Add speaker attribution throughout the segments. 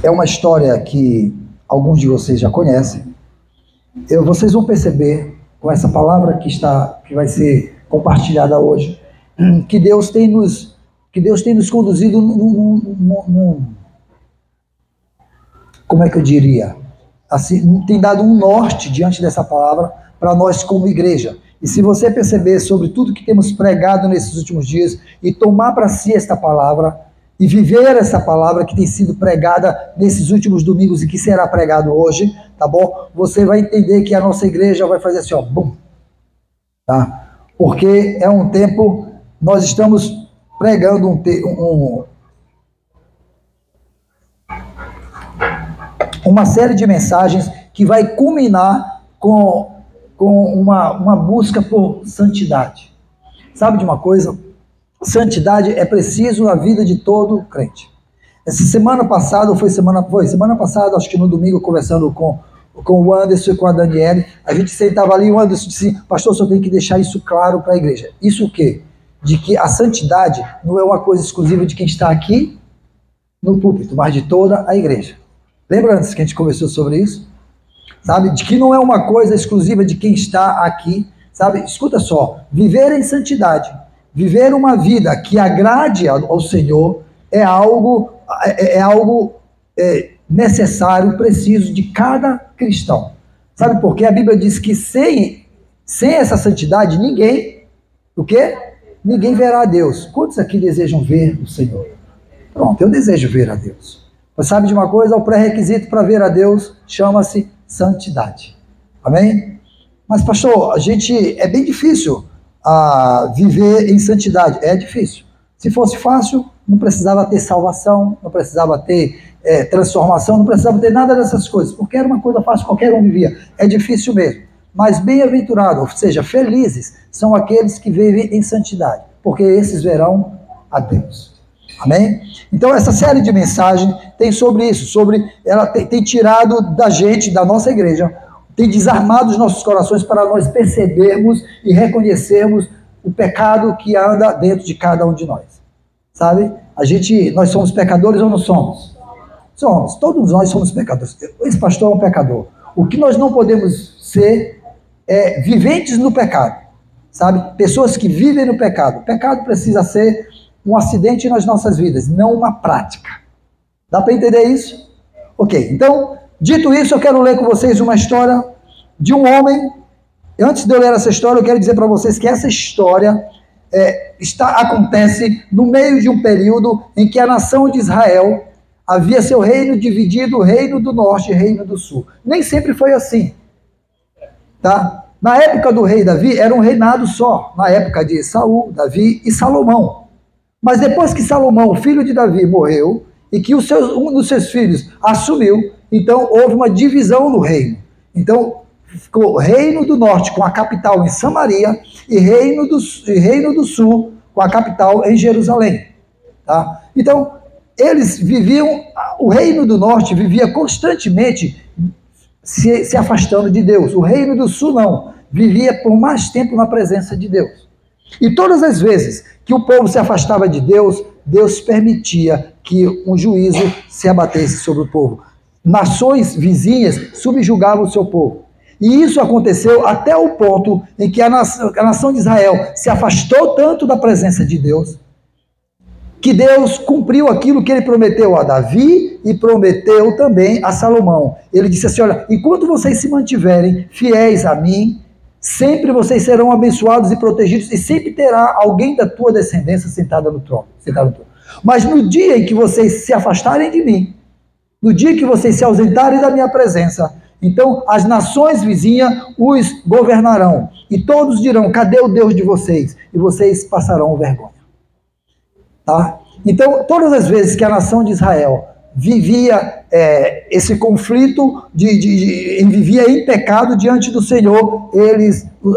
Speaker 1: É uma história que alguns de vocês já conhecem. Vocês vão perceber com essa palavra que vai ser compartilhada hoje, que Deus tem nos conduzido como é que eu diria? Assim, tem dado um norte diante dessa palavra para nós como igreja. E se você perceber sobre tudo que temos pregado nesses últimos dias e tomar para si esta palavra e viver essa palavra que tem sido pregada nesses últimos domingos e que será pregado hoje, tá bom? Você vai entender que a nossa igreja vai fazer assim, ó, bum, tá? Porque é um tempo, nós estamos pregando uma série de mensagens que vai culminar com uma busca por santidade. Sabe de uma coisa? Santidade é preciso na vida de todo crente. Essa semana passada, semana passada, acho que no domingo, conversando com o Anderson e com a Daniele, a gente sentava ali e o Anderson disse, pastor, só tem que deixar isso claro para a igreja. Isso o quê? De que a santidade não é uma coisa exclusiva de quem está aqui no púlpito, mas de toda a igreja. Lembra antes que a gente conversou sobre isso? Sabe? De que não é uma coisa exclusiva de quem está aqui, sabe? Escuta só, viver em santidade, viver uma vida que agrade ao Senhor é algo necessário, preciso de cada cristão. Sabe por quê? A Bíblia diz que sem essa santidade, o quê? Ninguém verá a Deus. Quantos aqui desejam ver o Senhor? Pronto, eu desejo ver a Deus. Mas sabe de uma coisa? O pré-requisito para ver a Deus chama-se santidade. Amém? Mas, pastor, é bem difícil viver em santidade. É difícil. Se fosse fácil, não precisava ter salvação, não precisava ter transformação, não precisava ter nada dessas coisas, porque era uma coisa fácil, qualquer um vivia. É difícil mesmo. Mas bem-aventurado, ou seja, felizes, são aqueles que vivem em santidade, porque esses verão a Deus. Amém? Então essa série de mensagens tem sobre isso, ela tem tirado da gente, da nossa igreja, tem desarmado os nossos corações para nós percebermos e reconhecermos o pecado que anda dentro de cada um de nós. Sabe? Nós somos pecadores ou não somos? Somos, todos nós somos pecadores. Esse pastor é um pecador. O que nós não podemos ser é viventes no pecado. Sabe? Pessoas que vivem no pecado. O pecado precisa ser um acidente nas nossas vidas, não uma prática. Dá para entender isso? Ok, então, dito isso, eu quero ler com vocês uma história de um homem. Antes de eu ler essa história, eu quero dizer para vocês que essa história acontece no meio de um período em que a nação de Israel havia seu reino dividido, o reino do norte e o reino do sul. Nem sempre foi assim. Tá? Na época do rei Davi, era um reinado só. Na época de Saul, Davi e Salomão. Mas depois que Salomão, filho de Davi, morreu, e que um dos seus filhos assumiu, então houve uma divisão no reino. Então, ficou reino do norte com a capital em Samaria e reino do sul com a capital em Jerusalém. Tá? Então, o reino do norte vivia constantemente se afastando de Deus. O reino do sul não, vivia por mais tempo na presença de Deus. E todas as vezes que o povo se afastava de Deus, Deus permitia que um juízo se abatesse sobre o povo. Nações vizinhas subjugavam o seu povo. E isso aconteceu até o ponto em que a nação de Israel se afastou tanto da presença de Deus, que Deus cumpriu aquilo que ele prometeu a Davi e prometeu também a Salomão. Ele disse assim, olha, enquanto vocês se mantiverem fiéis a mim, sempre vocês serão abençoados e protegidos e sempre terá alguém da tua descendência sentado no trono. Mas no dia em que vocês se afastarem de mim, no dia que vocês se ausentarem da minha presença, então as nações vizinhas os governarão e todos dirão, cadê o Deus de vocês? E vocês passarão vergonha. Tá? Então, todas as vezes que a nação de Israel vivia esse conflito, vivia em pecado diante do Senhor,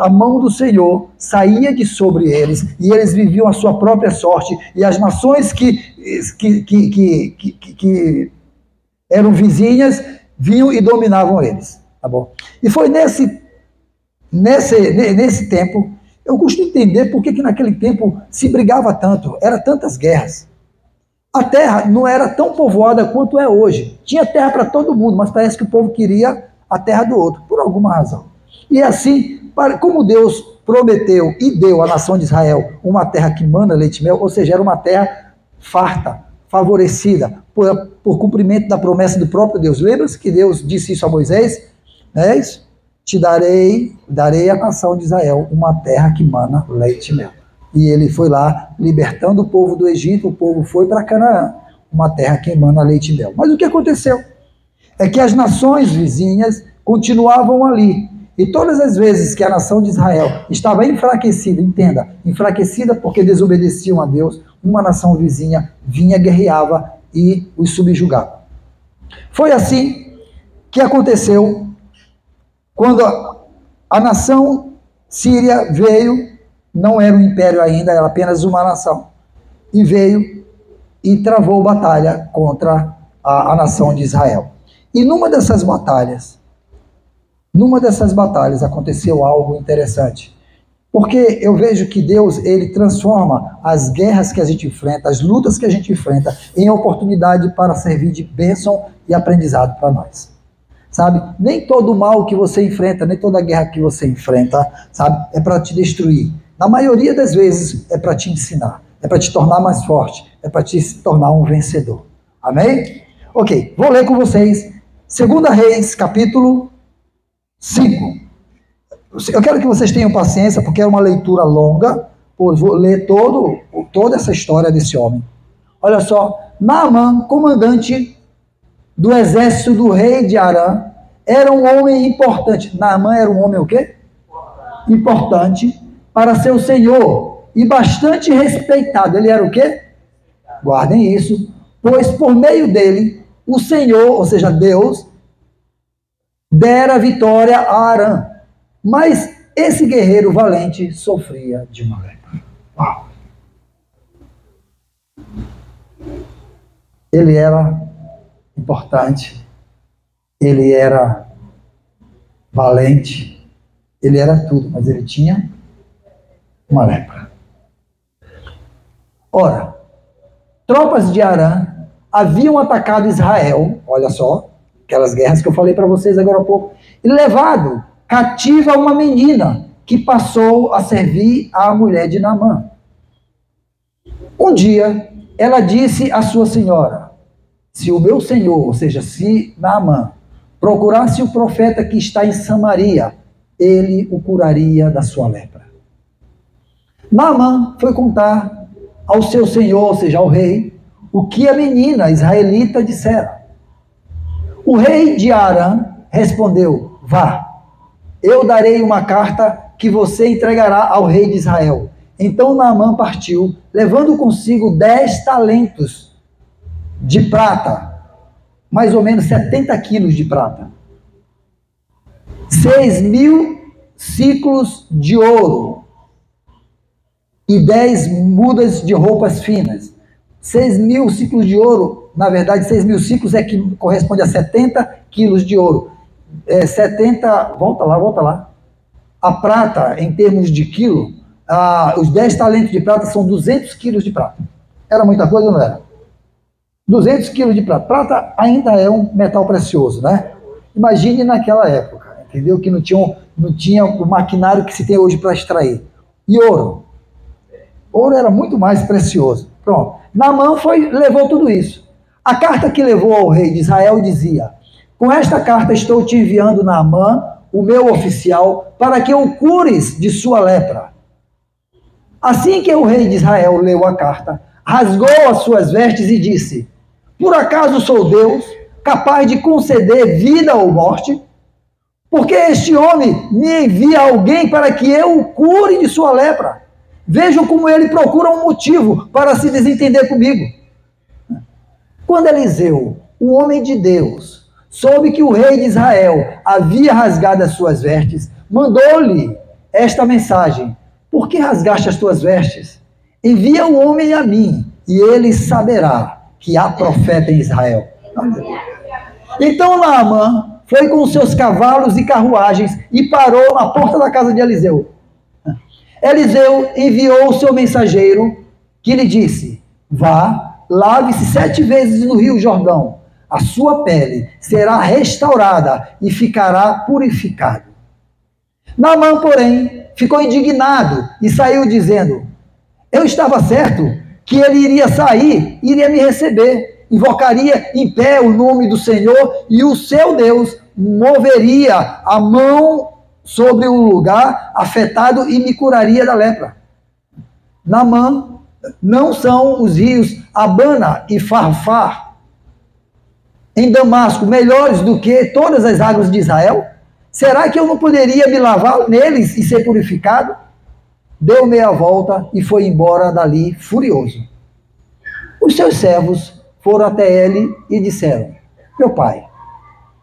Speaker 1: a mão do Senhor saía de sobre eles, e eles viviam a sua própria sorte, e as nações que eram vizinhas, vinham e dominavam eles. Tá bom? E foi nesse tempo Eu costumo entender por que naquele tempo se brigava tanto, eram tantas guerras. A terra não era tão povoada quanto é hoje. Tinha terra para todo mundo, mas parece que o povo queria a terra do outro, por alguma razão. E assim, como Deus prometeu e deu à nação de Israel uma terra que mana leite e mel, ou seja, era uma terra farta, favorecida, por cumprimento da promessa do próprio Deus. Lembra-se que Deus disse isso a Moisés? Não é isso? Te darei à nação de Israel uma terra que mana leite e mel. E ele foi lá, libertando o povo do Egito, o povo foi para Canaã, uma terra que emana leite e mel. Mas o que aconteceu? É que as nações vizinhas continuavam ali. E todas as vezes que a nação de Israel estava enfraquecida, entenda, enfraquecida porque desobedeciam a Deus, uma nação vizinha vinha, guerreava e os subjugava. Foi assim que aconteceu quando a nação síria veio, não era um império ainda, era apenas uma nação, e veio e travou batalha contra a nação de Israel. E numa dessas batalhas aconteceu algo interessante. Porque eu vejo que Deus, ele transforma as guerras que a gente enfrenta, as lutas que a gente enfrenta, em oportunidade para servir de bênção e aprendizado para nós. Sabe? Nem todo mal que você enfrenta, nem toda guerra que você enfrenta, sabe, é para te destruir. Na maioria das vezes é para te ensinar, é para te tornar mais forte, é para te se tornar um vencedor. Amém? Ok, vou ler com vocês 2 Reis, capítulo 5. Eu quero que vocês tenham paciência, porque é uma leitura longa, pois vou ler toda essa história desse homem. Olha só, Naamã, comandante do exército do rei de Arã, era um homem importante. Naamã era um homem o quê? Importante para seu senhor e bastante respeitado. Ele era o quê? Guardem isso, pois por meio dele, o Senhor, ou seja, Deus, dera vitória a Arã. Mas esse guerreiro valente sofria de uma lepra. Uau. Ele era importante, ele era valente, ele era tudo, mas ele tinha uma lepra. Ora, tropas de Arã haviam atacado Israel, olha só, aquelas guerras que eu falei para vocês agora há pouco, e levado cativa uma menina que passou a servir a mulher de Naamã. Um dia, ela disse à sua senhora: se o meu senhor, ou seja, se Naamã, procurasse o profeta que está em Samaria, ele o curaria da sua lepra. Naamã foi contar ao seu senhor, ou seja, ao rei, o que a menina israelita dissera. O rei de Arã respondeu: vá, eu darei uma carta que você entregará ao rei de Israel. Então Naamã partiu, levando consigo 10 talentos de prata, mais ou menos 70 quilos de prata, 6.000 ciclos de ouro e 10 mudas de roupas finas. 6.000 ciclos de ouro, na verdade 6.000 ciclos é que corresponde a 70 quilos de ouro. 70, volta lá. A prata, em termos de quilo, os 10 talentos de prata são 200 quilos de prata. Era muita coisa ou não era? 200 quilos de prata. Prata ainda é um metal precioso, né? Imagine naquela época, entendeu? Que não tinha o maquinário que se tem hoje para extrair. E ouro. Ouro era muito mais precioso. Pronto. Naamã levou tudo isso. A carta que levou ao rei de Israel dizia: com esta carta estou te enviando, Naamã, o meu oficial, para que o cures de sua lepra. Assim que o rei de Israel leu a carta, rasgou as suas vestes e disse: por acaso sou Deus, capaz de conceder vida ou morte? Porque este homem me envia alguém para que eu o cure de sua lepra. Vejam como ele procura um motivo para se desentender comigo. Quando Eliseu, o homem de Deus, soube que o rei de Israel havia rasgado as suas vestes, mandou-lhe esta mensagem: por que rasgaste as tuas vestes? Envia o homem a mim, e ele saberá que há profeta em Israel. Então Naamã foi com seus cavalos e carruagens e parou na porta da casa de Eliseu. Eliseu enviou o seu mensageiro, que lhe disse: vá, lave-se 7 vezes no rio Jordão, a sua pele será restaurada e ficará purificado. Naamã, porém, ficou indignado e saiu dizendo: eu estava certo que ele iria sair, iria me receber, invocaria em pé o nome do Senhor e o seu Deus moveria a mão sobre o lugar afetado e me curaria da lepra. Naamã, não são os rios Abana e Farfar em Damasco melhores do que todas as águas de Israel? Será que eu não poderia me lavar neles e ser purificado? Deu meia volta e foi embora dali furioso. Os seus servos foram até ele e disseram: meu pai,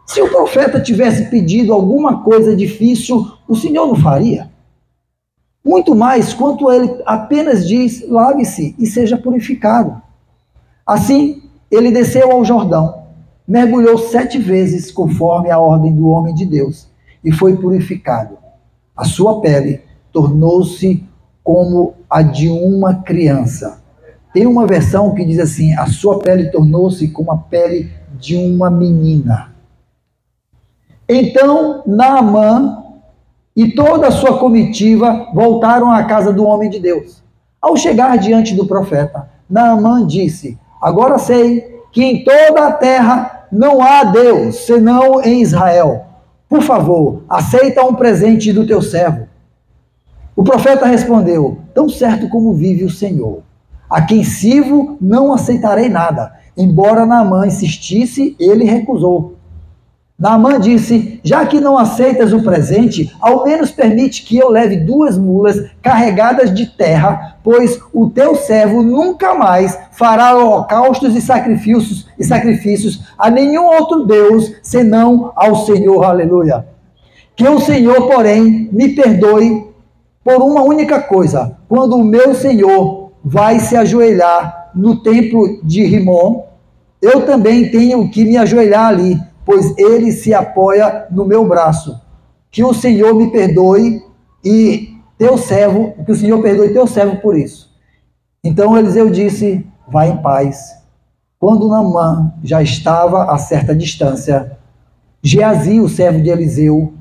Speaker 1: se o profeta tivesse pedido alguma coisa difícil, o Senhor não faria? Muito mais quanto ele apenas diz: lave-se e seja purificado. Assim, ele desceu ao Jordão, mergulhou 7 vezes conforme a ordem do homem de Deus e foi purificado. A sua pele tornou-se como a de uma criança. Tem uma versão que diz assim: a sua pele tornou-se como a pele de uma menina. Então Naamã e toda a sua comitiva voltaram à casa do homem de Deus. Ao chegar diante do profeta, Naamã disse: agora sei que em toda a terra não há Deus, senão em Israel. Por favor, aceita um presente do teu servo. O profeta respondeu: tão certo como vive o Senhor, a quem sirvo não aceitarei nada. Embora Naamã insistisse, ele recusou. Naamã disse: já que não aceitas o presente, ao menos permite que eu leve 2 mulas carregadas de terra, pois o teu servo nunca mais fará holocaustos e sacrifícios a nenhum outro Deus, senão ao Senhor. Aleluia. Que o Senhor, porém, me perdoe por uma única coisa: quando o meu Senhor vai se ajoelhar no templo de Rimon, eu também tenho que me ajoelhar ali, pois ele se apoia no meu braço. Que o Senhor me perdoe e teu servo, que o Senhor perdoe teu servo por isso. Então Eliseu disse: vá em paz. Quando Naamã já estava a certa distância, Geazi, o servo de Eliseu,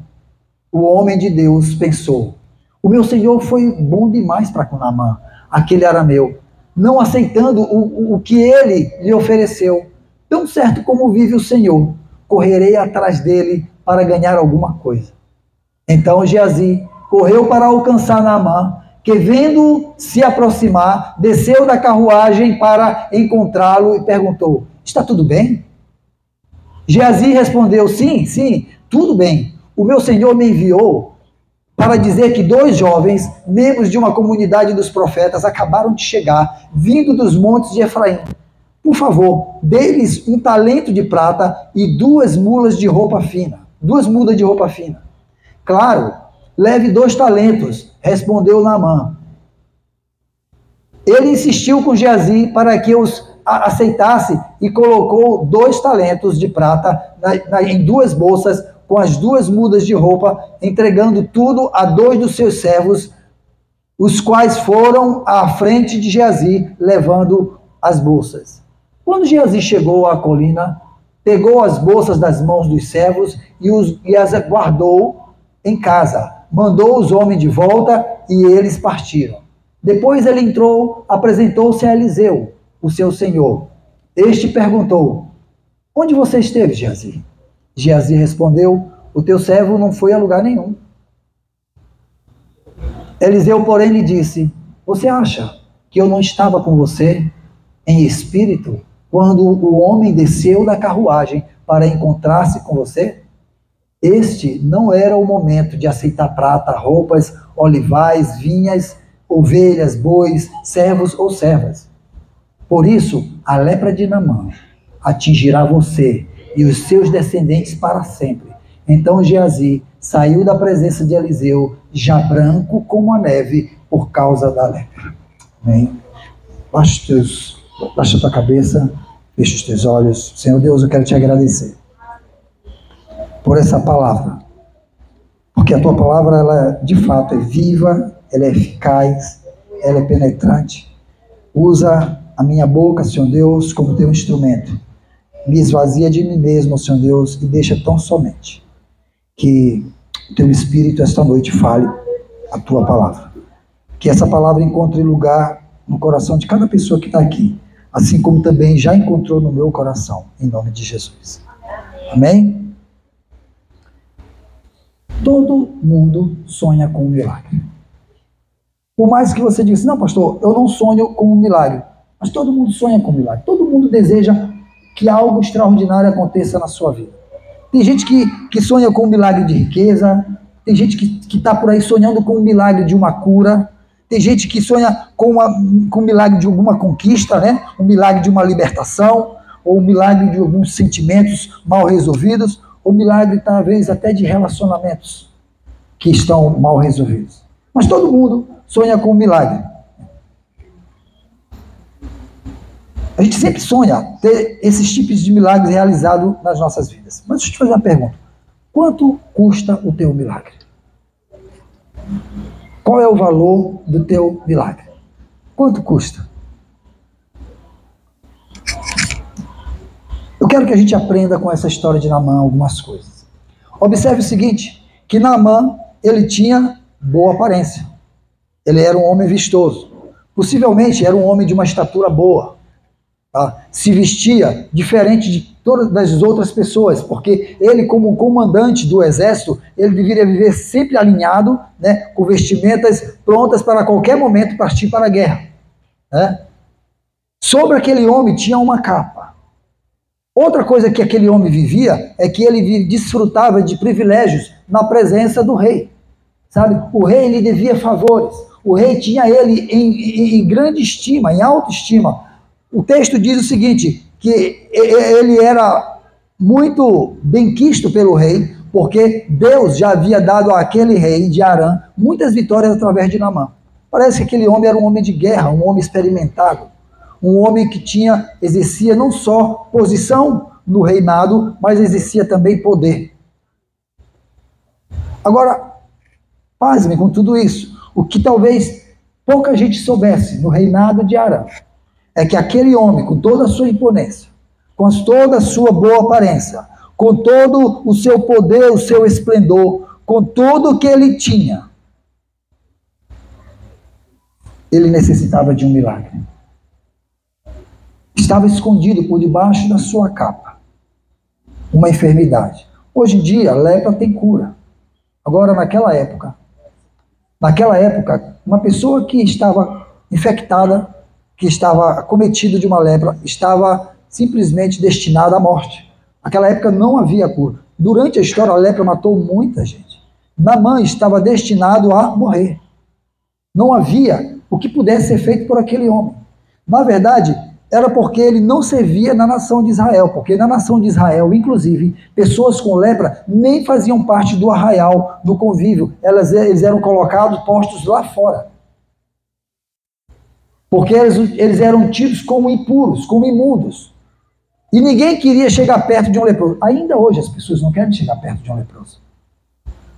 Speaker 1: o homem de Deus, pensou: o meu senhor foi bom demais para com Naamã, aquele arameu, não aceitando o que ele lhe ofereceu. Tão certo como vive o Senhor, correrei atrás dele para ganhar alguma coisa. Então Geazi correu para alcançar Naamã, que vendo se aproximar, desceu da carruagem para encontrá-lo e perguntou: está tudo bem? Geazi respondeu: sim, tudo bem. O meu senhor me enviou para dizer que 2 jovens, membros de uma comunidade dos profetas, acabaram de chegar, vindo dos montes de Efraim. Por favor, dê-lhes um talento de prata e 2 mulas de roupa fina. 2 mudas de roupa fina. Claro, leve 2 talentos, respondeu Naamã. Ele insistiu com Geazi para que os aceitasse e colocou 2 talentos de prata em 2 bolsas com as 2 mudas de roupa, entregando tudo a 2 dos seus servos, os quais foram à frente de Geazi, levando as bolsas. Quando Geazi chegou à colina, pegou as bolsas das mãos dos servos e as guardou em casa. Mandou os homens de volta e eles partiram. Depois ele entrou, apresentou-se a Eliseu, o seu senhor. Este perguntou: onde você esteve, Geazi? Geazi respondeu: o teu servo não foi a lugar nenhum. Eliseu, porém, lhe disse: você acha que eu não estava com você em espírito quando o homem desceu da carruagem para encontrar-se com você? Este não era o momento de aceitar prata, roupas, olivais, vinhas, ovelhas, bois, servos ou servas. Por isso, a lepra de Naamã atingirá você e os seus descendentes para sempre. Então Geazi saiu da presença de Eliseu, já branco como a neve, por causa da lepra. Amém? Baixa a tua cabeça, fecha os teus olhos. Senhor Deus, eu quero te agradecer por essa palavra, porque a tua palavra, ela de fato é viva ela é eficaz, ela é penetrante. Usa a minha boca, Senhor Deus, como teu instrumento. Me esvazia de mim mesmo, Senhor Deus, e deixa tão somente que o teu Espírito esta noite fale a tua palavra. Que essa palavra encontre lugar no coração de cada pessoa que está aqui, assim como também já encontrou no meu coração, em nome de Jesus. Amém? Todo mundo sonha com um milagre. Por mais que você diga assim, não, pastor, eu não sonho com um milagre. Mas todo mundo sonha com um milagre. Todo mundo deseja que algo extraordinário aconteça na sua vida. Tem gente que sonha com um milagre de riqueza. Tem gente que está por aí sonhando com um milagre de uma cura. Tem gente que sonha com um milagre de alguma conquista, né? Um milagre de uma libertação, ou um milagre de alguns sentimentos mal resolvidos, ou milagre, talvez, até de relacionamentos que estão mal resolvidos. Mas todo mundo sonha com um milagre. A gente sempre sonha ter esses tipos de milagres realizados nas nossas vidas. Mas deixa eu te fazer uma pergunta. Quanto custa o teu milagre? Qual é o valor do teu milagre? Quanto custa? Eu quero que a gente aprenda com essa história de Naamã algumas coisas. Observe o seguinte, que Naamã, ele tinha boa aparência. Ele era um homem vistoso. Possivelmente era um homem de uma estatura boa. Tá? Se vestia diferente de todas as outras pessoas, porque ele, como comandante do exército, ele deveria viver sempre alinhado, né, com vestimentas prontas para a qualquer momento partir para a guerra. Né? Sobre aquele homem tinha uma capa. Outra coisa que aquele homem vivia é que ele desfrutava de privilégios na presença do rei. Sabe? O rei lhe devia favores. O rei tinha ele em grande estima, em alta estima. O texto diz o seguinte, que ele era muito benquisto pelo rei, porque Deus já havia dado àquele rei de Arã muitas vitórias através de Naamã. Parece que aquele homem era um homem de guerra, um homem experimentado, um homem que exercia não só posição no reinado, mas exercia também poder. Agora, pasme com tudo isso. O que talvez pouca gente soubesse no reinado de Arã é que aquele homem, com toda a sua imponência, com toda a sua boa aparência, com todo o seu poder, o seu esplendor, com tudo o que ele tinha, ele necessitava de um milagre. Estava escondido por debaixo da sua capa uma enfermidade. Hoje em dia, a lepra tem cura. Agora, naquela época, uma pessoa que estava infectada, que estava acometido de uma lepra, estava simplesmente destinada à morte. Naquela época não havia cura. Durante a história, a lepra matou muita gente. Naamã estava destinado a morrer. Não havia o que pudesse ser feito por aquele homem. Na verdade, era porque ele não servia na nação de Israel, porque na nação de Israel, inclusive, pessoas com lepra nem faziam parte do arraial, do convívio. Eles eram colocados, postos lá fora. Porque eles eram tidos como impuros, como imundos. E ninguém queria chegar perto de um leproso. Ainda hoje as pessoas não querem chegar perto de um leproso.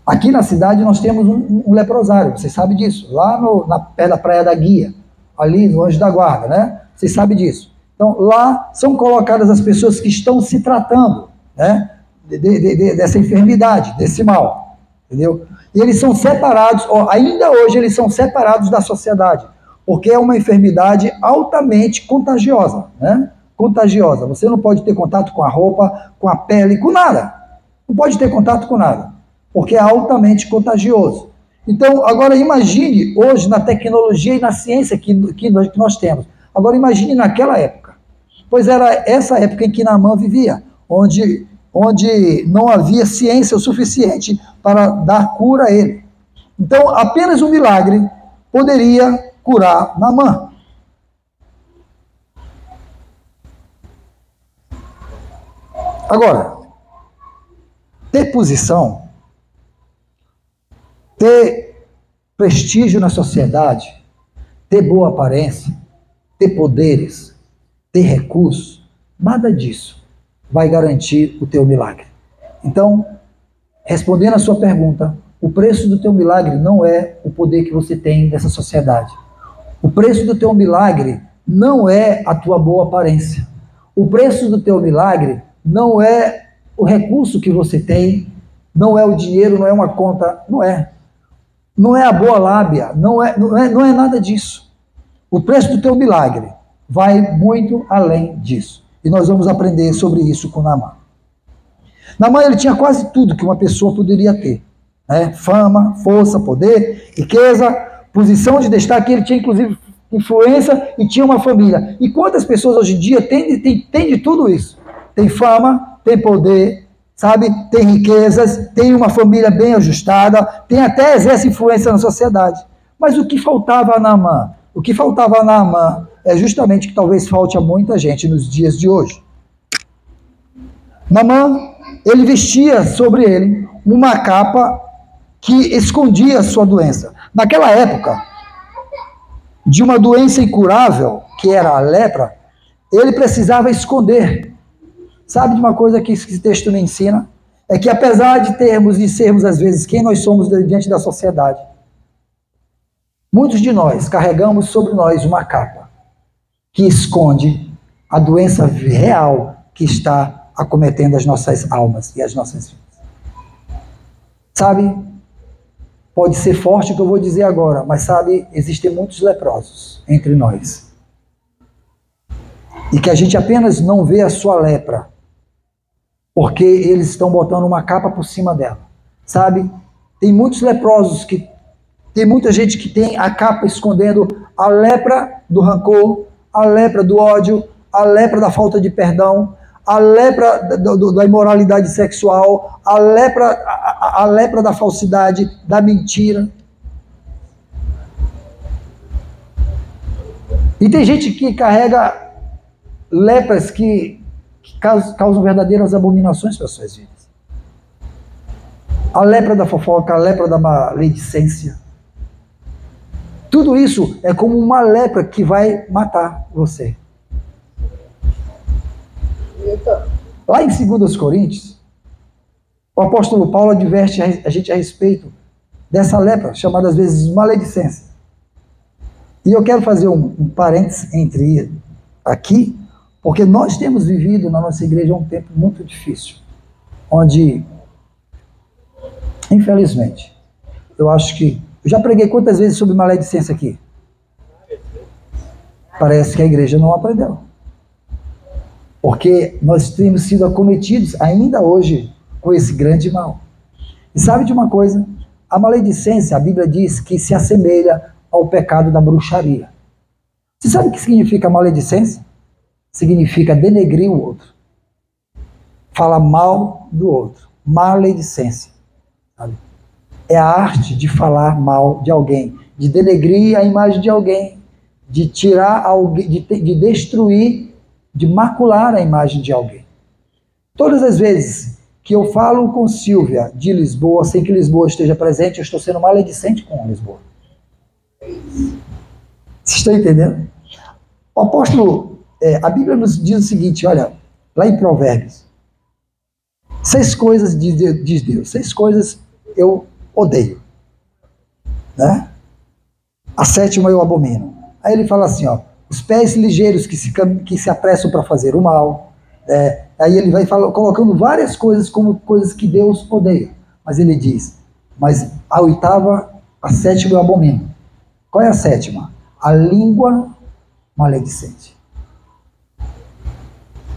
Speaker 1: Aqui na cidade nós temos um leprosário, vocês sabem disso, lá perto da Praia da Guia, ali no Anjo da Guarda, né? Vocês sabem disso. Então lá são colocadas as pessoas que estão se tratando, né? Dessa enfermidade, desse mal, entendeu? E eles são separados, ainda hoje eles são separados da sociedade, porque é uma enfermidade altamente contagiosa, né? Contagiosa. Você não pode ter contato com a roupa, com a pele, com nada. Não pode ter contato com nada, porque é altamente contagioso. Então, agora imagine hoje na tecnologia e na ciência que nós temos. Agora imagine naquela época. Pois era essa época em que Naamã vivia, onde não havia ciência o suficiente para dar cura a ele. Então, apenas um milagre poderia curar Naamã. Agora, ter posição, ter prestígio na sociedade, ter boa aparência, ter poderes, ter recursos, nada disso vai garantir o teu milagre. Então, respondendo a sua pergunta, o preço do teu milagre não é o poder que você tem nessa sociedade. O preço do teu milagre não é a tua boa aparência. O preço do teu milagre não é o recurso que você tem, não é o dinheiro, não é uma conta, não é. Não é a boa lábia, não é nada disso. O preço do teu milagre vai muito além disso. E nós vamos aprender sobre isso com Naamã. Naamã, ele tinha quase tudo que uma pessoa poderia ter, né? Fama, força, poder, riqueza, posição de destaque. Ele tinha inclusive influência e tinha uma família. E quantas pessoas hoje em dia têm de tudo isso? Tem fama, tem poder, sabe? Tem riquezas, tem uma família bem ajustada, tem até exerce influência na sociedade. Mas o que faltava a Naamã? O que faltava a Naamã é justamente o que talvez falte a muita gente nos dias de hoje. Naamã, ele vestia sobre ele uma capa que escondia a sua doença. Naquela época, de uma doença incurável, que era a lepra, ele precisava esconder. Sabe de uma coisa que esse texto me ensina? É que apesar de termos e sermos às vezes quem nós somos diante da sociedade, muitos de nós carregamos sobre nós uma capa que esconde a doença real que está acometendo as nossas almas e as nossas vidas. Sabe, pode ser forte o que eu vou dizer agora, mas sabe, existem muitos leprosos entre nós. E que a gente apenas não vê a sua lepra, porque eles estão botando uma capa por cima dela. Sabe, tem muitos leprosos que tem muita gente que tem a capa escondendo a lepra do rancor, a lepra do ódio, a lepra da falta de perdão, a lepra da imoralidade sexual, a lepra da falsidade, da mentira. E tem gente que carrega lepras que causam verdadeiras abominações para as suas vidas. A lepra da fofoca, a lepra da maledicência. Tudo isso é como uma lepra que vai matar você. Lá em 2 Coríntios, o apóstolo Paulo adverte a gente a respeito dessa lepra, chamada às vezes maledicência. E eu quero fazer um parênteses entre aqui, porque nós temos vivido na nossa igreja um tempo muito difícil, onde, infelizmente, eu acho que eu já preguei quantas vezes sobre maledicência aqui? Parece que a igreja não aprendeu. Porque nós temos sido acometidos ainda hoje com esse grande mal. E sabe de uma coisa? A maledicência, a Bíblia diz que se assemelha ao pecado da bruxaria. Você sabe o que significa maledicência? Significa denegrir o outro. Falar mal do outro. Maledicência. Sabe? É a arte de falar mal de alguém, de denegrir a imagem de alguém, de tirar alguém, de destruir, de macular a imagem de alguém. Todas as vezes que eu falo com Silvia de Lisboa, sem que Lisboa esteja presente, eu estou sendo maledicente com Lisboa. Vocês estão entendendo? O apóstolo, a Bíblia nos diz o seguinte, olha, lá em Provérbios, 6 coisas diz Deus, 6 coisas eu odeio, né? A 7ª eu abomino. Aí ele fala assim, ó, os pés ligeiros que se apressam para fazer o mal. Aí ele vai colocando várias coisas como coisas que Deus odeia. Mas ele diz, mas a 8ª, a 7ª eu abomino. Qual é a 7ª? A língua maledicente.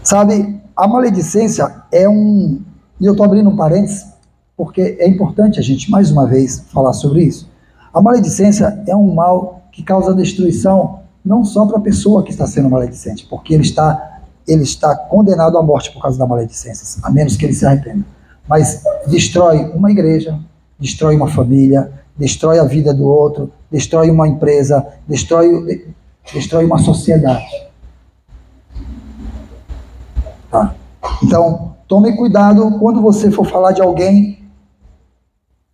Speaker 1: Sabe, a maledicência é e eu estou abrindo um parênteses, porque é importante a gente, mais uma vez, falar sobre isso. A maledicência é um mal que causa destruição, não só para a pessoa que está sendo maledicente, porque ele está condenado à morte por causa da maledicência, a menos que ele se arrependa. Mas destrói uma igreja, destrói uma família, destrói a vida do outro, destrói uma empresa, destrói uma sociedade. Tá? Então, tome cuidado quando você for falar de alguém.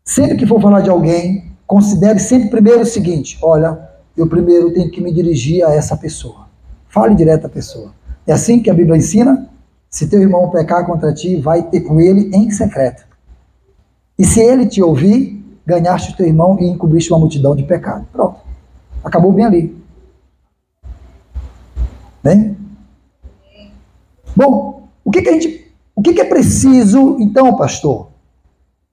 Speaker 1: Sempre que for falar de alguém, considere sempre primeiro o seguinte, olha, eu primeiro tenho que me dirigir a essa pessoa. Fale direto à pessoa. É assim que a Bíblia ensina, se teu irmão pecar contra ti, vai ter com ele em secreto. E se ele te ouvir, ganhaste o teu irmão e encobriste uma multidão de pecado. Pronto. Acabou bem ali. Bem? Bom, o que é preciso, então, pastor,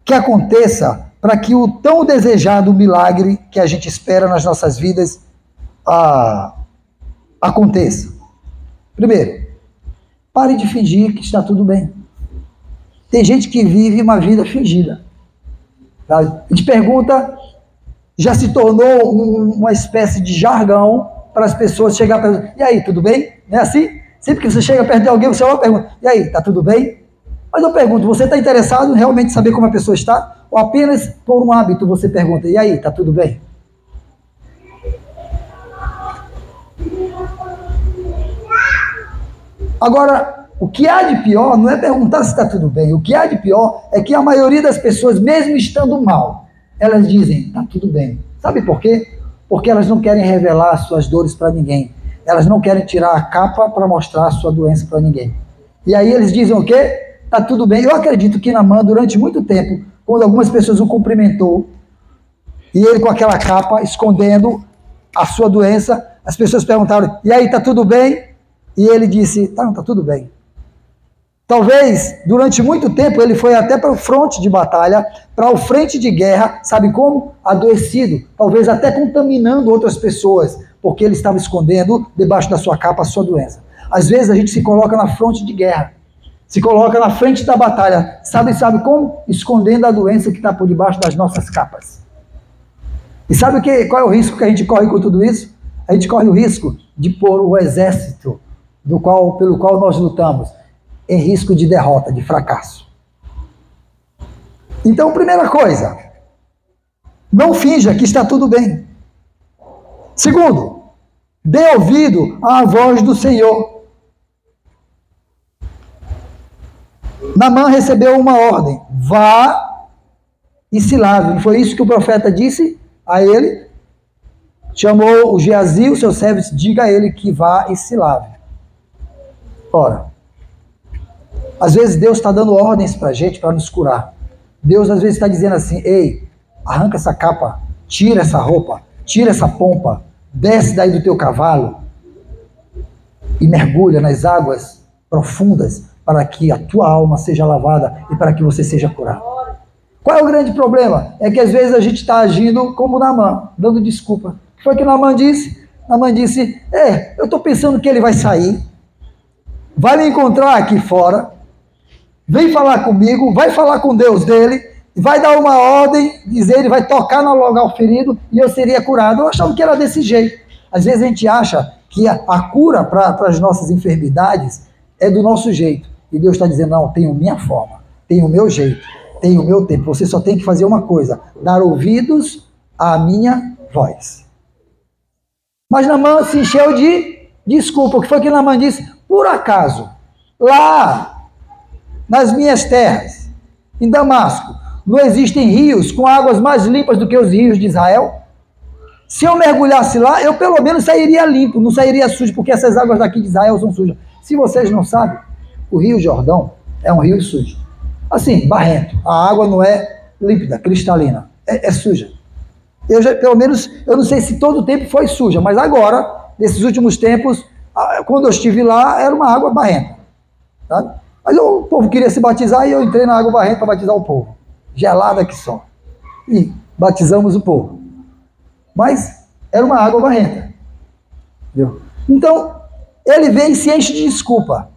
Speaker 1: que aconteça para que o tão desejado milagre que a gente espera nas nossas vidas aconteça? Primeiro, pare de fingir que está tudo bem. Tem gente que vive uma vida fingida. Tá? A gente pergunta, já se tornou uma espécie de jargão para as pessoas chegar perto. E aí, tudo bem? Não é assim? Sempre que você chega perto de alguém, você olha e pergunta, e aí, tá tudo bem? Mas eu pergunto, você está interessado em realmente saber como a pessoa está? Ou apenas por um hábito você pergunta, e aí, tá tudo bem? Agora, o que há de pior não é perguntar se está tudo bem. O que há de pior é que a maioria das pessoas, mesmo estando mal, elas dizem, está tudo bem. Sabe por quê? Porque elas não querem revelar as suas dores para ninguém. Elas não querem tirar a capa para mostrar a sua doença para ninguém. E aí eles dizem o quê? Está tudo bem. Eu acredito que Naamã, durante muito tempo, quando algumas pessoas o cumprimentou, e ele com aquela capa, escondendo a sua doença, as pessoas perguntaram, e aí, está tudo bem? E ele disse, tá, não, está tudo bem. Talvez, durante muito tempo, ele foi até para o fronte de batalha, para o frente de guerra, sabe como? Adoecido, talvez até contaminando outras pessoas, porque ele estava escondendo debaixo da sua capa a sua doença. Às vezes a gente se coloca na fronte de guerra, se coloca na frente da batalha, sabe como? Escondendo a doença que está por debaixo das nossas capas. E sabe qual é o risco que a gente corre com tudo isso? A gente corre o risco de pôr o exército pelo qual nós lutamos em risco de derrota, de fracasso. Então, primeira coisa, não finja que está tudo bem. Segundo, dê ouvido à voz do Senhor. Naamã recebeu uma ordem, vá e se lave. Não foi isso que o profeta disse a ele? Chamou o Geazi, o seu servo, e disse, diga a ele que vá e se lave. Ora, às vezes Deus está dando ordens para a gente, para nos curar. Deus às vezes está dizendo assim, ei, arranca essa capa, tira essa roupa, tira essa pompa, desce daí do teu cavalo e mergulha nas águas profundas para que a tua alma seja lavada e para que você seja curado. Qual é o grande problema? É que às vezes a gente está agindo como Naamã, dando desculpa. O que foi que Naamã disse? Naamã disse, eu estou pensando que ele vai sair, vai me encontrar aqui fora, vem falar comigo, vai falar com Deus dele, vai dar uma ordem, dizer, ele vai tocar no local ferido e eu seria curado. Eu achava que era desse jeito. Às vezes a gente acha que a cura para as nossas enfermidades é do nosso jeito. E Deus está dizendo, não, tenho minha forma, tenho o meu jeito, tenho o meu tempo. Você só tem que fazer uma coisa, dar ouvidos à minha voz. Mas Naamã se encheu de desculpa. O que foi que Naamã disse? Por acaso, lá nas minhas terras, em Damasco, não existem rios com águas mais limpas do que os rios de Israel? Se eu mergulhasse lá, eu pelo menos sairia limpo, não sairia sujo, porque essas águas daqui de Israel são sujas. Se vocês não sabem, o Rio Jordão é um rio sujo. Assim, barrento. A água não é límpida, cristalina. É suja. Pelo menos, eu não sei se todo o tempo foi suja, mas agora, nesses últimos tempos, quando eu estive lá, era uma água barrenta. Sabe? Mas o povo queria se batizar e eu entrei na água barrenta para batizar o povo. Gelada que só. E batizamos o povo. Mas era uma água barrenta. Entendeu? Então, ele vem e se enche de desculpa.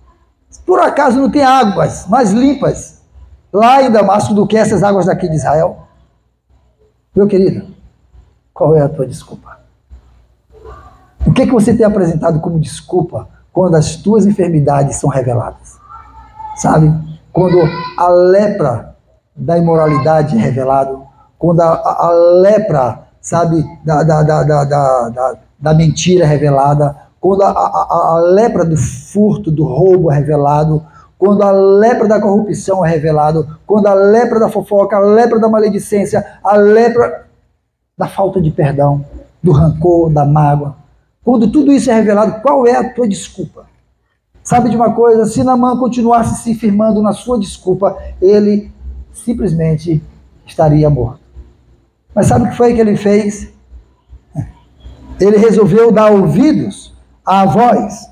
Speaker 1: Por acaso não tem águas mais limpas lá em Damasco do que essas águas daqui de Israel? Meu querido, qual é a tua desculpa? O que você tem apresentado como desculpa quando as tuas enfermidades são reveladas? Sabe? Quando a lepra da imoralidade é revelado, quando a lepra, sabe, da mentira é revelada, quando a lepra do furto, do roubo é revelado, quando a lepra da corrupção é revelado, quando a lepra da fofoca, a lepra da maledicência, a lepra da falta de perdão, do rancor, da mágoa, quando tudo isso é revelado, qual é a tua desculpa? Sabe de uma coisa? Se Naamã continuasse se firmando na sua desculpa, ele simplesmente estaria morto. Mas sabe o que foi que ele fez? Ele resolveu dar ouvidos à voz.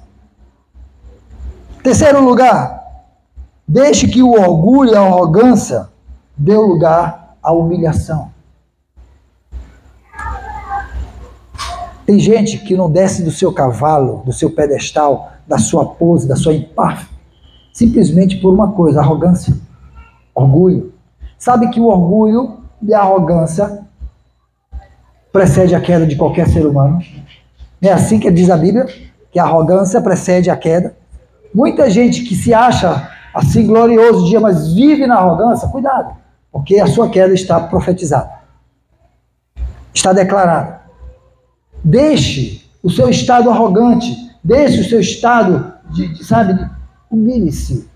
Speaker 1: Terceiro lugar, deixe que o orgulho e a arrogância dê lugar à humilhação. Tem gente que não desce do seu cavalo, do seu pedestal, da sua pose, da sua empáfia, simplesmente por uma coisa, arrogância, orgulho. Sabe que o orgulho e a arrogância precede a queda de qualquer ser humano? Não é assim que diz a Bíblia? Que a arrogância precede a queda. Muita gente que se acha assim glorioso dia, mas vive na arrogância, cuidado, porque a sua queda está profetizada, está declarada. Deixe o seu estado arrogante, deixe o seu estado humilhe-se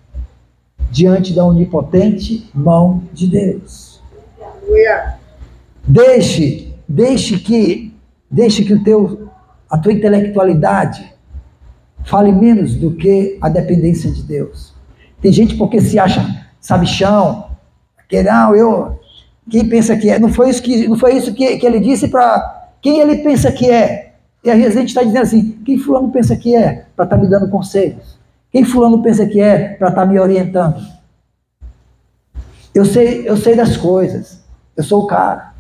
Speaker 1: diante da onipotente mão de Deus. Deixe que a tua intelectualidade fale menos do que a dependência de Deus. Tem gente porque se acha sabichão, que não, quem pensa que é, não foi isso que ele disse para quem ele pensa que é. E a gente está dizendo assim, quem fulano pensa que é para estar me dando conselhos? Quem fulano pensa que é para estar me orientando? Eu sei das coisas, eu sou o cara.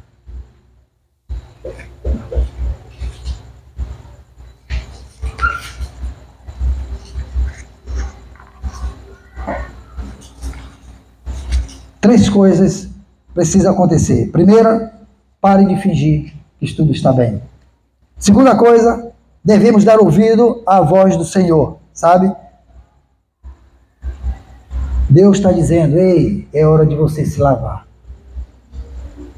Speaker 1: Três coisas precisam acontecer. Primeira, pare de fingir que tudo está bem. Segunda coisa, devemos dar ouvido à voz do Senhor, sabe? Deus está dizendo, ei, é hora de você se lavar.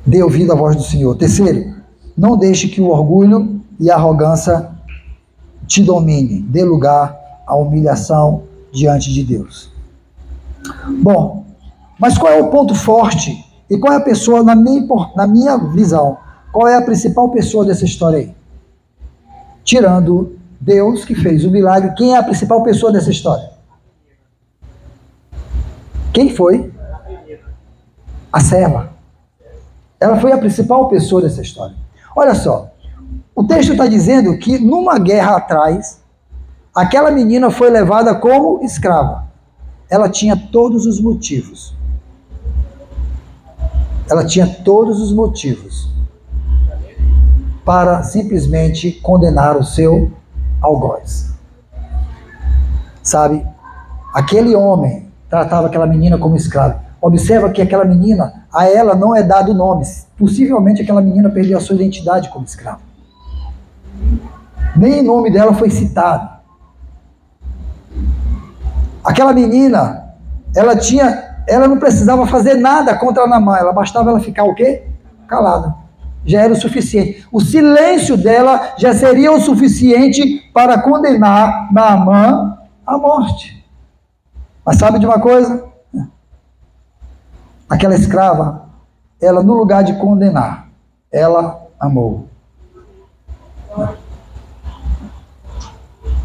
Speaker 1: Dê ouvido à voz do Senhor. Terceiro, não deixe que o orgulho e a arrogância te domine. Dê lugar à humilhação diante de Deus. Bom, mas qual é o ponto forte? E qual é a pessoa, na minha visão, qual é a principal pessoa dessa história aí? Tirando Deus que fez o milagre, quem é a principal pessoa dessa história? Quem foi? A serva. Ela foi a principal pessoa dessa história. Olha só, o texto está dizendo que numa guerra atrás, aquela menina foi levada como escrava. Ela tinha todos os motivos. Ela tinha todos os motivos para simplesmente condenar o seu algoz. Sabe? Aquele homem tratava aquela menina como escrava. Observa que aquela menina, a ela não é dado nome. Possivelmente aquela menina perdeu a sua identidade como escrava. Nem o nome dela foi citado. Aquela menina, ela não precisava fazer nada contra Naamã, ela bastava ela ficar o quê? Calada. Já era o suficiente. O silêncio dela já seria o suficiente para condenar Naamã à morte. Mas sabe de uma coisa? Aquela escrava, ela no lugar de condenar, ela amou.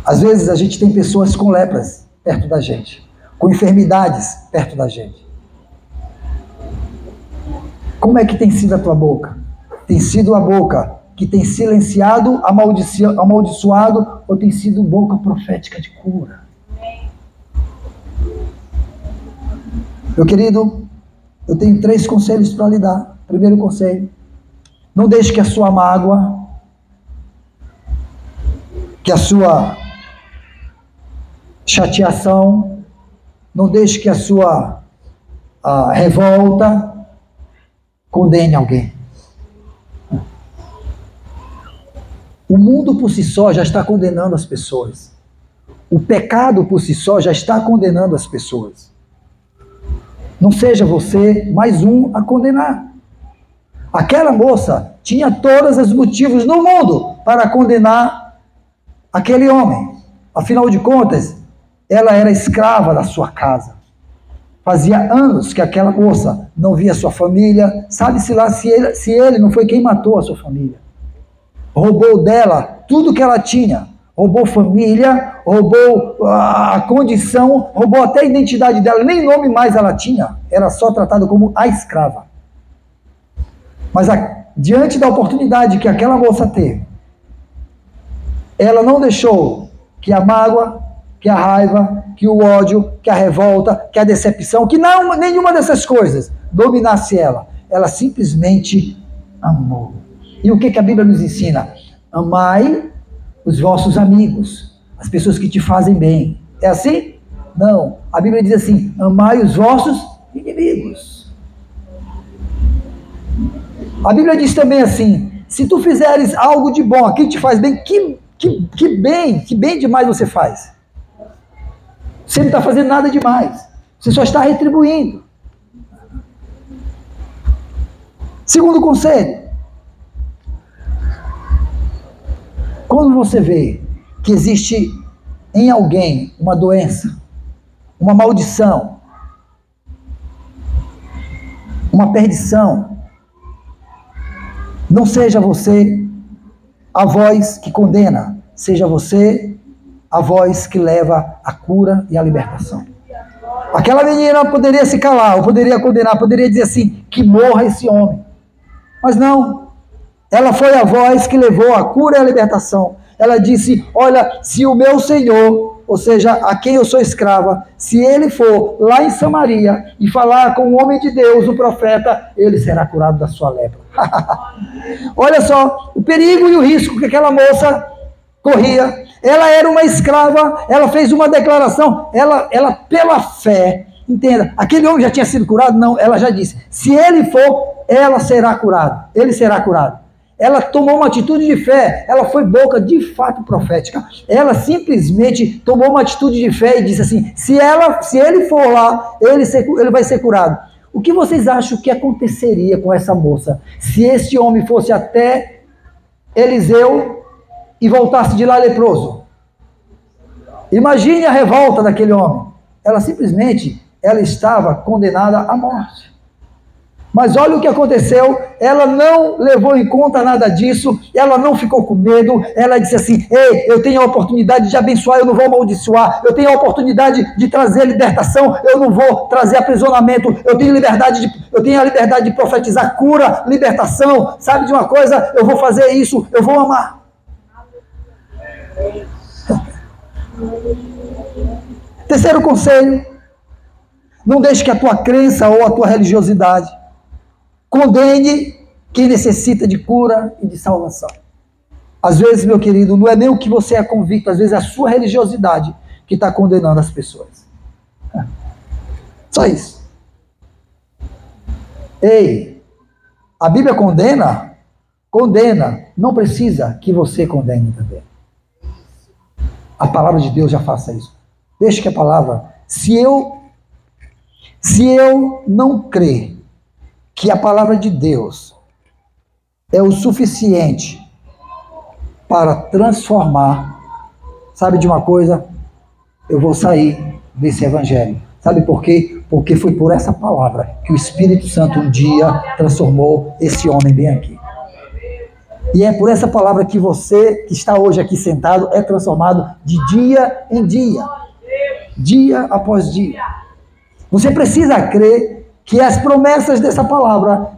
Speaker 1: Às vezes a gente tem pessoas com lepras perto da gente, com enfermidades perto da gente. Como é que tem sido a tua boca? Tem sido a boca que tem silenciado, amaldiçoado, ou tem sido boca profética de cura? Meu querido, eu tenho 3 conselhos para lhe dar. Primeiro conselho, não deixe que a sua mágoa, que a sua chateação, não deixe que a sua revolta condene alguém. O mundo por si só já está condenando as pessoas. O pecado por si só já está condenando as pessoas. Não seja você mais um a condenar. Aquela moça tinha todos os motivos no mundo para condenar aquele homem. Afinal de contas, ela era escrava da sua casa. Fazia anos que aquela moça não via sua família. Sabe-se lá se ele não foi quem matou a sua família. Roubou dela tudo que ela tinha. Roubou família, roubou a condição, roubou até a identidade dela. Nem nome mais ela tinha. Era só tratada como a escrava. Mas diante da oportunidade que aquela moça teve, ela não deixou que a mágoa, que a raiva, que o ódio, que a revolta, que a decepção, que não, nenhuma dessas coisas dominasse ela. Ela simplesmente amou. E o que a Bíblia nos ensina? Amai os vossos amigos, as pessoas que te fazem bem. É assim? Não. A Bíblia diz assim: amai os vossos inimigos. A Bíblia diz também assim: se tu fizeres algo de bom a quem te faz bem, que bem demais você faz. Você não está fazendo nada demais. Você só está retribuindo. Segundo conselho: quando você vê que existe em alguém uma doença, uma maldição, uma perdição, não seja você a voz que condena, seja você a voz que leva a cura e a libertação. Aquela menina poderia se calar, ou poderia condenar, poderia dizer assim: que morra esse homem. Mas não, ela foi a voz que levou a cura e a libertação. Ela disse: olha, se o meu Senhor, ou seja, a quem eu sou escrava, se ele for lá em Samaria e falar com o homem de Deus, o profeta, ele será curado da sua lepra. Olha só o perigo e o risco que aquela moça corria. Ela era uma escrava, ela fez uma declaração, ela pela fé, entenda, aquele homem já tinha sido curado? Não, ela já disse: se ele for, ela será curado, ele será curado. Ela tomou uma atitude de fé, ela foi boca de fato profética. Ela simplesmente tomou uma atitude de fé e disse assim: se ele for lá, ele vai ser curado. O que vocês acham que aconteceria com essa moça se esse homem fosse até Eliseu e voltasse de lá leproso? Imagine a revolta daquele homem. Ela simplesmente, ela estava condenada à morte. Mas olha o que aconteceu, ela não levou em conta nada disso, ela não ficou com medo, ela disse assim: ei, eu tenho a oportunidade de abençoar, eu não vou amaldiçoar, eu tenho a oportunidade de trazer libertação, eu não vou trazer aprisionamento, eu tenho a liberdade de profetizar cura, libertação, sabe de uma coisa, eu vou fazer isso, eu vou amar. Terceiro conselho: não deixe que a tua crença ou a tua religiosidade condene quem necessita de cura e de salvação. Às vezes, meu querido, não é nem o que você é convicto, às vezes é a sua religiosidade que está condenando as pessoas. Só isso. Ei, a Bíblia condena, não precisa que você condene também. A palavra de Deus já faça isso. Deixa que a palavra, se eu não crer que a palavra de Deus é o suficiente para transformar, sabe de uma coisa? Eu vou sair desse evangelho. Sabe por quê? Porque foi por essa palavra que o Espírito Santo um dia transformou esse homem bem aqui. E é por essa palavra que você, que está hoje aqui sentado, é transformado de dia em dia. Dia após dia. Você precisa crer que as promessas dessa palavra,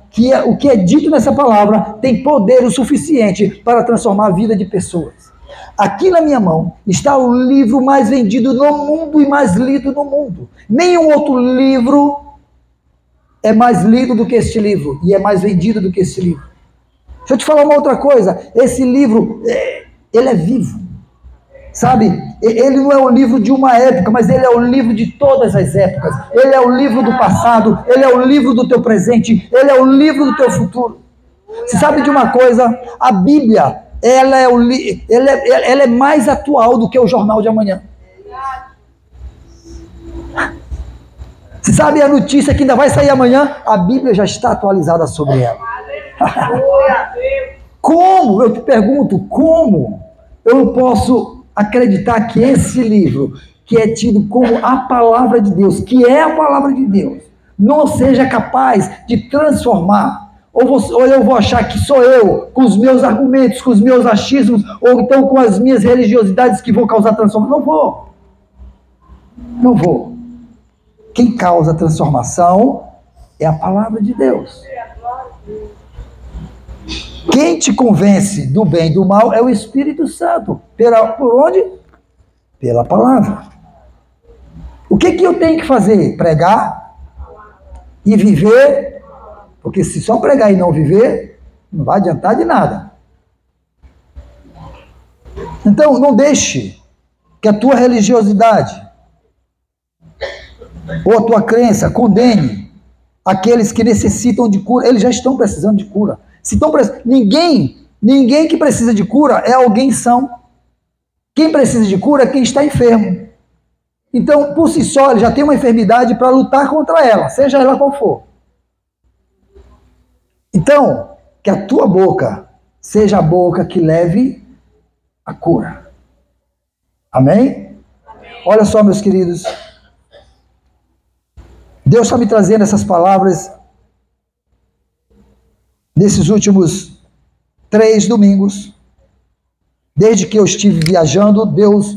Speaker 1: o que é dito nessa palavra, tem poder o suficiente para transformar a vida de pessoas. Aqui na minha mão está o livro mais vendido no mundo e mais lido no mundo. Nenhum outro livro é mais lido do que este livro e é mais vendido do que este livro. Deixa eu te falar uma outra coisa. Esse livro, ele é vivo. Sabe, ele não é um livro de uma época, mas ele é o livro de todas as épocas. Ele é o livro do passado, ele é o livro do teu presente, ele é o livro do teu futuro. Você sabe de uma coisa? A Bíblia, ela é mais atual do que o jornal de amanhã. Você sabe a notícia que ainda vai sair amanhã? A Bíblia já está atualizada sobre ela. Como? Eu te pergunto, como eu posso acreditar que esse livro, que é tido como a palavra de Deus, que é a palavra de Deus, não seja capaz de transformar? Ou eu vou achar que sou eu, com os meus argumentos, com os meus achismos, ou então com as minhas religiosidades que vão causar transformação? Não vou. Não vou. Quem causa transformação é a palavra de Deus. Quem te convence do bem e do mal é o Espírito Santo. Por onde? Pela palavra. O que eu tenho que fazer? Pregar e viver, porque se só pregar e não viver, não vai adiantar de nada. Então, não deixe que a tua religiosidade ou a tua crença condene aqueles que necessitam de cura. Eles já estão precisando de cura. Se estão ninguém que precisa de cura é alguém são. Quem precisa de cura é quem está enfermo. Então, por si só, ele já tem uma enfermidade para lutar contra ela, seja ela qual for. Então, que a tua boca seja a boca que leve a cura. Amém? Olha só, meus queridos. Deus está me trazendo essas palavras nesses últimos 3 domingos. Desde que eu estive viajando, Deus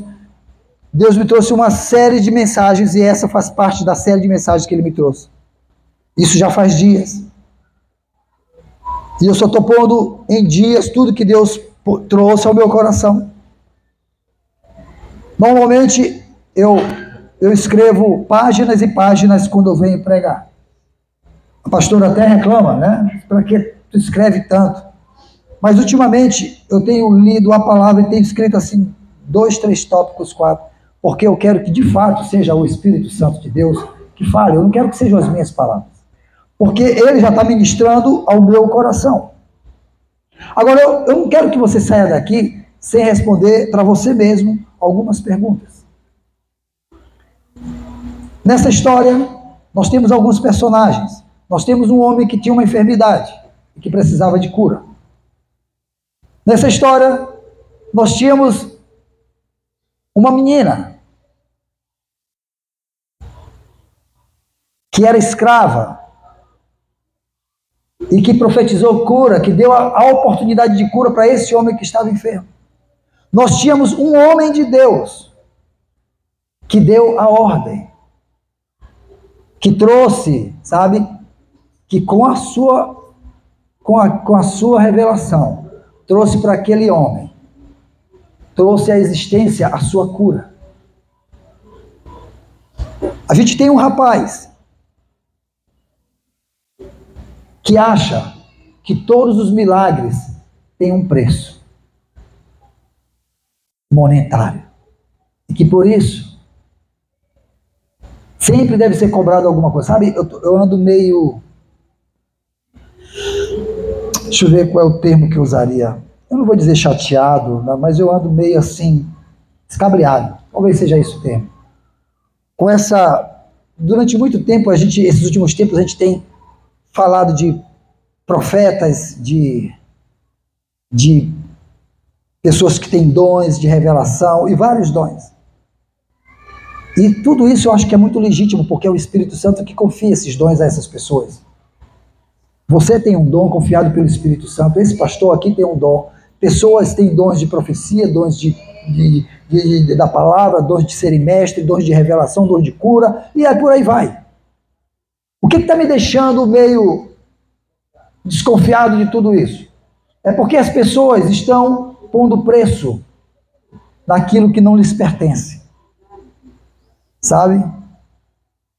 Speaker 1: me trouxe uma série de mensagens e essa faz parte da série de mensagens que Ele me trouxe. Isso já faz dias. E eu só estou pondo em dias tudo que Deus trouxe ao meu coração. Normalmente eu escrevo páginas e páginas quando eu venho pregar. A pastora até reclama, né? Para que tu escreve tanto? Mas ultimamente eu tenho lido a palavra e tenho escrito assim 2, 3 tópicos, 4, porque eu quero que de fato seja o Espírito Santo de Deus que fale. Eu não quero que sejam as minhas palavras, porque Ele já está ministrando ao meu coração. Agora eu não quero que você saia daqui sem responder para você mesmo algumas perguntas. Nessa história, nós temos alguns personagens. Nós temos um homem que tinha uma enfermidade e que precisava de cura. Nessa história, nós tínhamos uma menina que era escrava e que profetizou cura, que deu a oportunidade de cura para esse homem que estava enfermo. Nós tínhamos um homem de Deus que deu a ordem, que trouxe, sabe, que com a sua revelação, trouxe para aquele homem, trouxe à existência a sua cura. A gente tem um rapaz que acha que todos os milagres têm um preço monetário e que por isso sempre deve ser cobrado alguma coisa. Sabe, eu ando meio... Deixa eu ver qual é o termo que eu usaria. Eu não vou dizer chateado, mas eu ando meio assim, escabreado. Talvez seja isso o termo. Com essa... Durante muito tempo, esses últimos tempos, a gente tem falado de profetas, de pessoas que têm dons de revelação e vários dons. E tudo isso eu acho que é muito legítimo, porque é o Espírito Santo que confia esses dons a essas pessoas. Você tem um dom confiado pelo Espírito Santo, esse pastor aqui tem um dom, pessoas têm dons de profecia, dons da palavra, dons de serem mestre, dons de revelação, dons de cura, e aí por aí vai. O que está me deixando meio desconfiado de tudo isso? É porque as pessoas estão pondo preço naquilo que não lhes pertence. Sabe?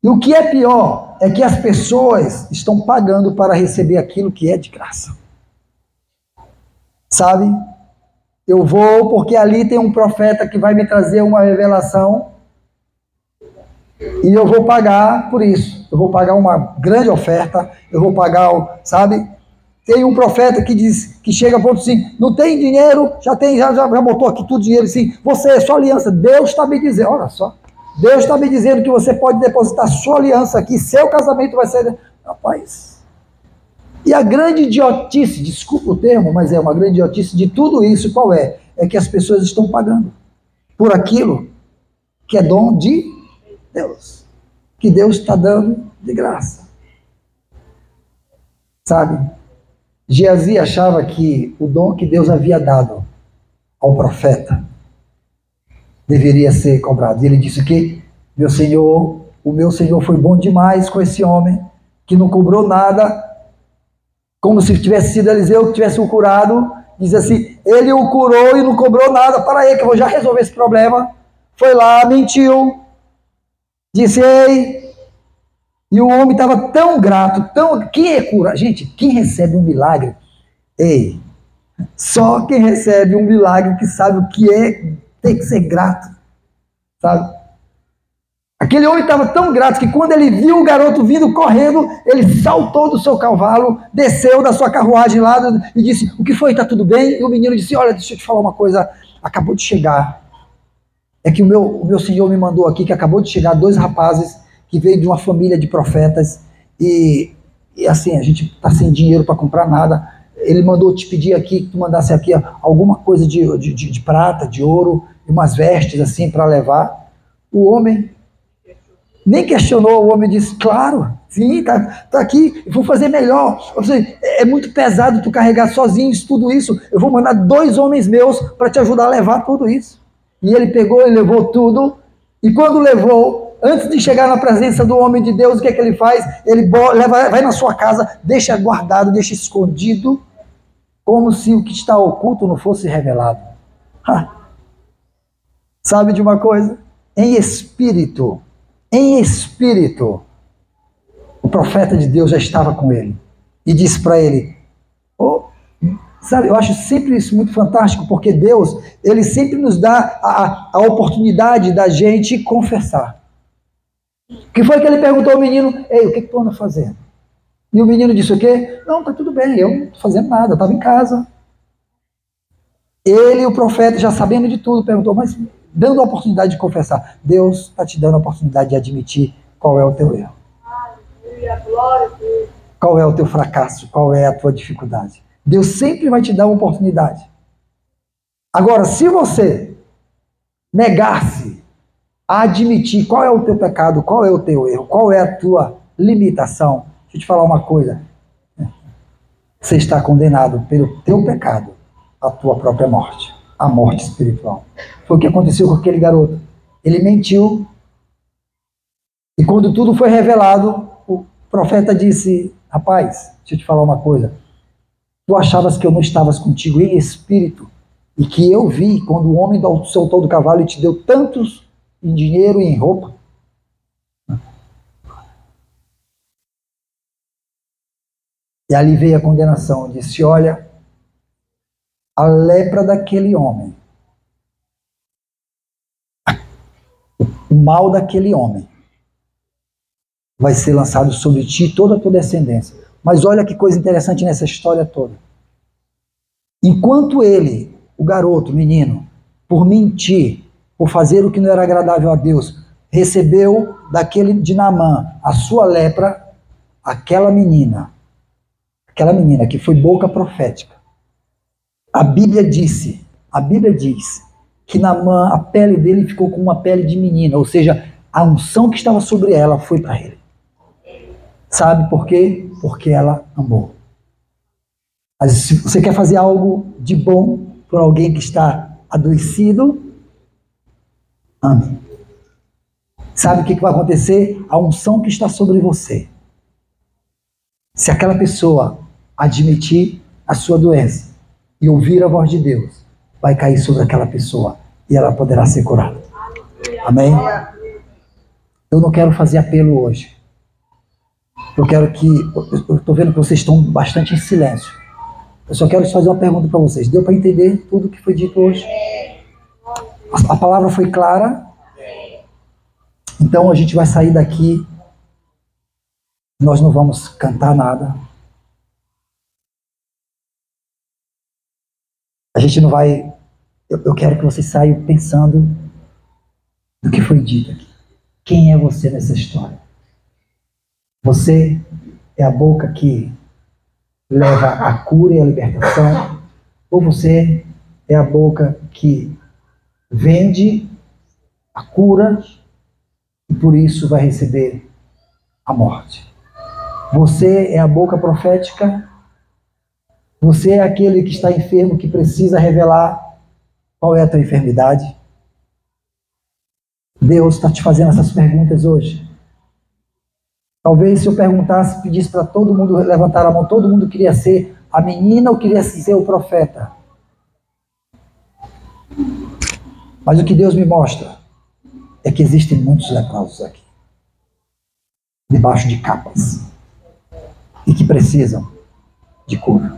Speaker 1: E o que é pior é que as pessoas estão pagando para receber aquilo que é de graça. Sabe? Eu vou porque ali tem um profeta que vai me trazer uma revelação e eu vou pagar por isso. Eu vou pagar uma grande oferta, eu vou pagar, sabe? Tem um profeta que diz, que chega a ponto assim, não tem dinheiro, já botou aqui tudo dinheiro assim, você é sua aliança, Deus está me dizendo, olha só, Deus está me dizendo que você pode depositar sua aliança aqui, seu casamento vai ser... Rapaz, e a grande idiotice, desculpa o termo, mas é uma grande idiotice de tudo isso, qual é? É que as pessoas estão pagando por aquilo que é dom de Deus, que Deus está dando de graça. Sabe? Geazi achava que o dom que Deus havia dado ao profeta deveria ser cobrado. E ele disse que o meu Senhor foi bom demais com esse homem, que não cobrou nada como se tivesse sido Eliseu que tivesse o curado. Diz assim, ele o curou e não cobrou nada para ele, que eu vou já resolver esse problema. Foi lá, mentiu, disse, ei, e o homem estava tão grato, quem é cura? Gente, quem recebe um milagre, ei, só quem recebe um milagre que sabe o que é, tem que ser grato, sabe? Aquele homem estava tão grato que quando ele viu o garoto vindo correndo, ele saltou do seu cavalo, desceu da sua carruagem lá e disse, o que foi, está tudo bem? E o menino disse, olha, deixa eu te falar uma coisa, acabou de chegar, é que o meu senhor me mandou aqui, que acabou de chegar 2 rapazes, que veio de uma família de profetas, e assim, a gente está sem dinheiro para comprar nada, ele mandou te pedir aqui, que tu mandasse aqui alguma coisa de prata, de ouro, e umas vestes assim para levar. O homem nem questionou, o homem disse, claro, sim, tá aqui, vou fazer melhor. É muito pesado tu carregar sozinho tudo isso, eu vou mandar 2 homens meus para te ajudar a levar tudo isso. E ele pegou e levou tudo, e quando levou, antes de chegar na presença do homem de Deus, o que é que ele faz? Ele vai na sua casa, deixa guardado, deixa escondido, como se o que está oculto não fosse revelado. Sabe de uma coisa? Em espírito, o profeta de Deus já estava com ele e disse para ele, sabe, eu acho sempre isso muito fantástico, porque Deus, ele sempre nos dá a oportunidade da gente confessar. O que foi que ele perguntou ao menino? Ei, o que tu anda fazendo? E o menino disse o quê? Não, tá tudo bem, eu não estou fazendo nada, eu estava em casa. Ele, o profeta, já sabendo de tudo, perguntou, mas dando a oportunidade de confessar. Deus está te dando a oportunidade de admitir qual é o teu erro. Qual é o teu fracasso, qual é a tua dificuldade. Deus sempre vai te dar uma oportunidade. Agora, se você negar-se a admitir qual é o teu pecado, qual é o teu erro, qual é a tua limitação, deixa eu te falar uma coisa. Você está condenado pelo teu pecado à tua própria morte, a morte espiritual. Foi o que aconteceu com aquele garoto. Ele mentiu, e quando tudo foi revelado, o profeta disse, rapaz, deixa eu te falar uma coisa, tu achavas que eu não estavas contigo em espírito, e que eu vi quando o homem soltou do cavalo e te deu tantos em dinheiro e em roupa? E ali veio a condenação, disse, olha, a lepra daquele homem, o mal daquele homem, vai ser lançado sobre ti e toda a tua descendência. Mas olha que coisa interessante nessa história toda. Enquanto ele, o garoto, o menino, por mentir, por fazer o que não era agradável a Deus, recebeu daquele de Naamã a sua lepra, aquela menina que foi boca profética. A Bíblia diz que Naamã, a pele dele ficou com uma pele de menina, ou seja, a unção que estava sobre ela foi para ele. Sabe por quê? Porque ela amou. Mas se você quer fazer algo de bom por alguém que está adoecido, ame. Sabe o que vai acontecer? A unção que está sobre você. Se aquela pessoa admitir a sua doença e ouvir a voz de Deus, vai cair sobre aquela pessoa e ela poderá ser curada. Amém? Eu não quero fazer apelo hoje. Eu estou vendo que vocês estão bastante em silêncio. Eu só quero fazer uma pergunta para vocês. Deu para entender tudo o que foi dito hoje? A palavra foi clara? Então a gente vai sair daqui. Nós não vamos cantar nada. A gente não vai... Eu quero que vocês saiam pensando no que foi dito aqui. Quem é você nessa história? Você é a boca que leva a cura e a libertação? Ou você é a boca que vende a cura e por isso vai receber a morte? Você é a boca profética? Você é aquele que está enfermo, que precisa revelar qual é a tua enfermidade? Deus está te fazendo essas perguntas hoje. Talvez se eu perguntasse, pedisse para todo mundo levantar a mão, todo mundo queria ser a menina ou queria ser o profeta. Mas o que Deus me mostra é que existem muitos leprosos aqui, debaixo de capas, e que precisam de cura.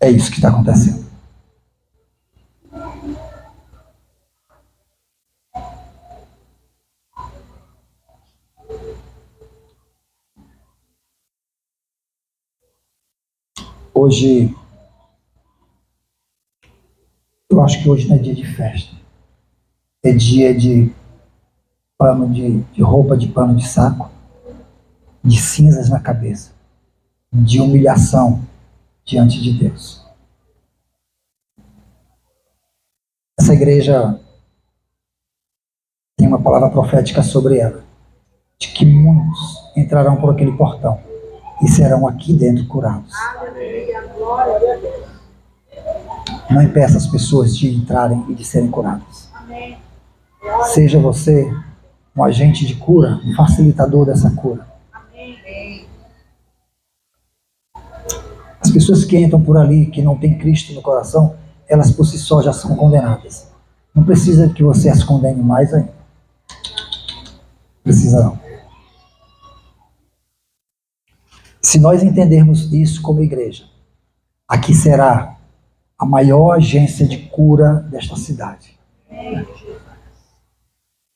Speaker 1: É isso que está acontecendo. Hoje, eu acho que hoje não é dia de festa. É dia de pano de roupa de pano de saco, de cinzas na cabeça, de humilhação diante de Deus. Essa igreja tem uma palavra profética sobre ela, de que muitos entrarão por aquele portão e serão aqui dentro curados. Não impeça as pessoas de entrarem e de serem curadas. Seja você um agente de cura, um facilitador dessa cura. As pessoas que entram por ali, que não têm Cristo no coração, elas por si só já são condenadas. Não precisa que você as condene mais ainda. Precisa não. Se nós entendermos isso como igreja, aqui será a maior agência de cura desta cidade.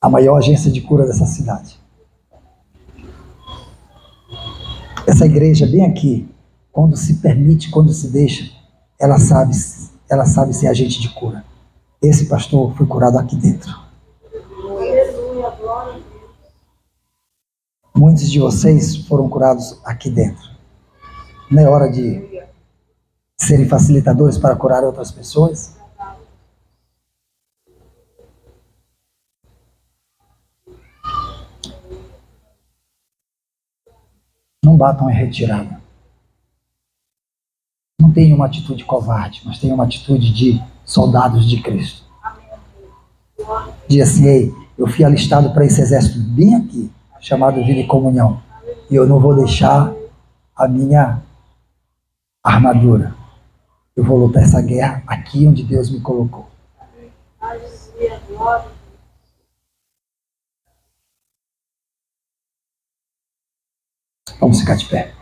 Speaker 1: A maior agência de cura dessa cidade. Essa igreja bem aqui, quando se permite, quando se deixa, ela sabe ser agente de cura. Esse pastor foi curado aqui dentro. Muitos de vocês foram curados aqui dentro. Não é hora de serem facilitadores para curar outras pessoas? Não batam em retirada. Não tenham uma atitude covarde, mas tenham uma atitude de soldados de Cristo. Diz assim: ei, eu fui alistado para esse exército bem aqui, chamado Vida e Comunhão, e eu não vou deixar a minha armadura. Eu vou lutar essa guerra aqui onde Deus me colocou. Vamos ficar de pé.